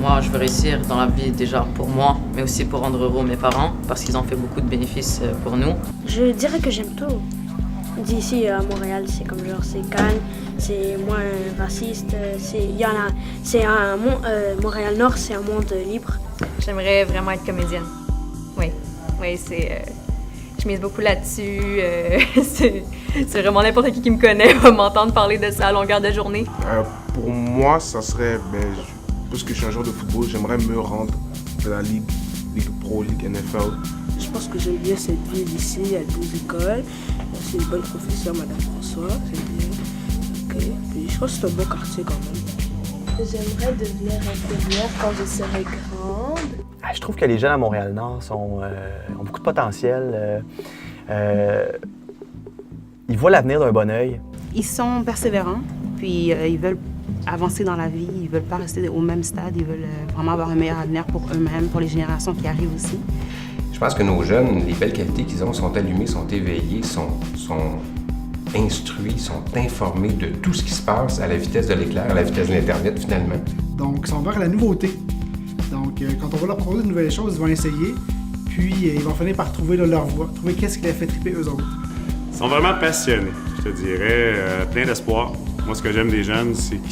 moi, je veux réussir dans la vie déjà pour moi, mais aussi pour rendre heureux mes parents, parce qu'ils ont fait beaucoup de bénéfices pour nous. Je dirais que j'aime tout. D'ici à Montréal, c'est comme genre, c'est calme, c'est moins raciste, Montréal-Nord, c'est un monde libre. J'aimerais vraiment être comédienne. Oui, je mise beaucoup là-dessus. C'est vraiment n'importe qui me connaît va m'entendre parler de ça à longueur de journée. Pour moi, ça serait, puisque je suis un joueur de football, j'aimerais me rendre de la Ligue Pro, Ligue NFL. Je pense que j'aime bien cette ville ici, il y a 12 écoles. C'est une bonne professeure, Madame François, c'est bien. Okay. Puis je pense que c'est un beau quartier quand même. J'aimerais devenir infirmière quand je serai grande. Je trouve que les jeunes à Montréal-Nord ont beaucoup de potentiel. Ils voient l'avenir d'un bon œil. Ils sont persévérants, puis ils veulent avancer dans la vie, ils veulent pas rester au même stade, ils veulent vraiment avoir un meilleur avenir pour eux-mêmes, pour les générations qui arrivent aussi. Je pense que nos jeunes, les belles qualités qu'ils ont, sont allumés, sont éveillés, sont instruits, sont informés de tout ce qui se passe à la vitesse de l'éclair, à la vitesse de l'Internet finalement. Donc, ils sont vers la nouveauté. Donc, quand on va leur proposer de nouvelles choses, ils vont essayer, puis ils vont finir par trouver leur voie, trouver qu'est-ce qui les fait triper eux autres. Ils sont vraiment passionnés, je te dirais, plein d'espoir. Moi, ce que j'aime des jeunes, c'est qu'ils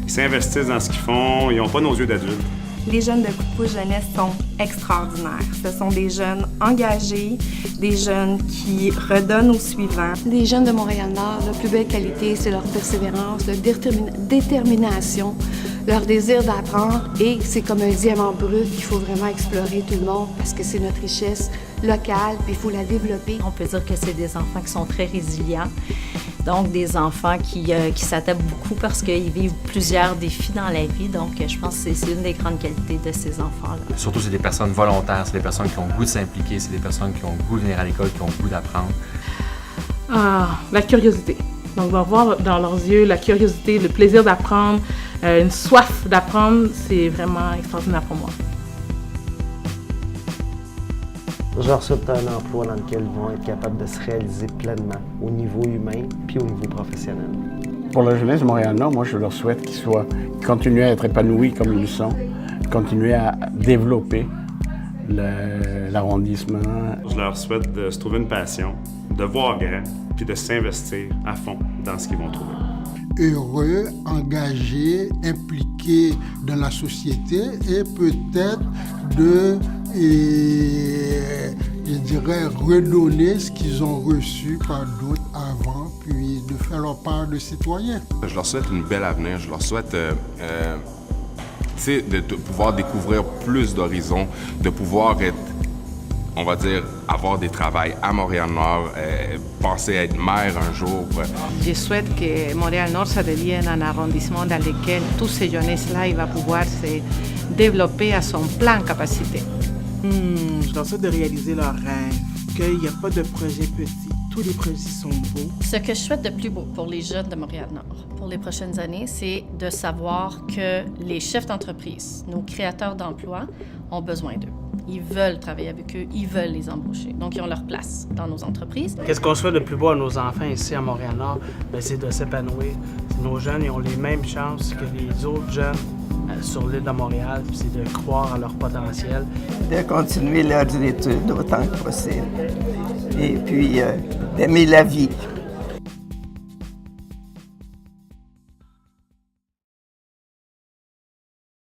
s'investissent dans ce qu'ils font, ils n'ont pas nos yeux d'adultes. Les jeunes de Coup de pouce jeunesse sont extraordinaires. Ce sont des jeunes engagés, des jeunes qui redonnent aux suivants. Les jeunes de Montréal-Nord, la plus belle qualité, c'est leur persévérance, leur détermination, leur désir d'apprendre. Et c'est comme un diamant brut qu'il faut vraiment explorer tout le monde parce que c'est notre richesse locale, puis il faut la développer. On peut dire que c'est des enfants qui sont très résilients. Donc, des enfants qui s'adaptent beaucoup parce qu'ils vivent plusieurs défis dans la vie. Donc, je pense que c'est une des grandes qualités de ces enfants-là. Surtout, c'est des personnes volontaires, c'est des personnes qui ont le goût de s'impliquer, c'est des personnes qui ont le goût de venir à l'école, qui ont le goût d'apprendre. La curiosité. Donc, on va voir dans leurs yeux la curiosité, le plaisir d'apprendre, une soif d'apprendre. C'est vraiment extraordinaire pour moi. Je leur souhaite un emploi dans lequel ils vont être capables de se réaliser pleinement au niveau humain puis au niveau professionnel. Pour la jeunesse de Montréal-Nord, moi, je leur souhaite qu'ils continuent à être épanouis comme ils le sont, continuer à développer l'arrondissement. Je leur souhaite de se trouver une passion, de voir grand, puis de s'investir à fond dans ce qu'ils vont trouver. Heureux, engagés, impliqués dans la société et peut-être je dirais, redonner ce qu'ils ont reçu par d'autres avant, puis de faire leur part de citoyens. Je leur souhaite une belle avenir, je leur souhaite de pouvoir découvrir plus d'horizons, de pouvoir être, on va dire, avoir des travails à Montréal-Nord, penser à être maire un jour. Je souhaite que Montréal-Nord ça devienne un arrondissement dans lequel tous ces jeunesses-là vont pouvoir se développer à son plein capacité. Je leur souhaite de réaliser leurs rêves, qu'il n'y a pas de projet petit. Tous les projets sont beaux. Ce que je souhaite de plus beau pour les jeunes de Montréal-Nord pour les prochaines années, c'est de savoir que les chefs d'entreprise, nos créateurs d'emplois, ont besoin d'eux. Ils veulent travailler avec eux, ils veulent les embaucher. Donc, ils ont leur place dans nos entreprises. Qu'est-ce qu'on souhaite de plus beau à nos enfants ici à Montréal-Nord? C'est de s'épanouir. Nos jeunes ils ont les mêmes chances que les autres jeunes sur l'île de Montréal, c'est de croire à leur potentiel. De continuer leurs études autant que possible. Et puis d'aimer la vie.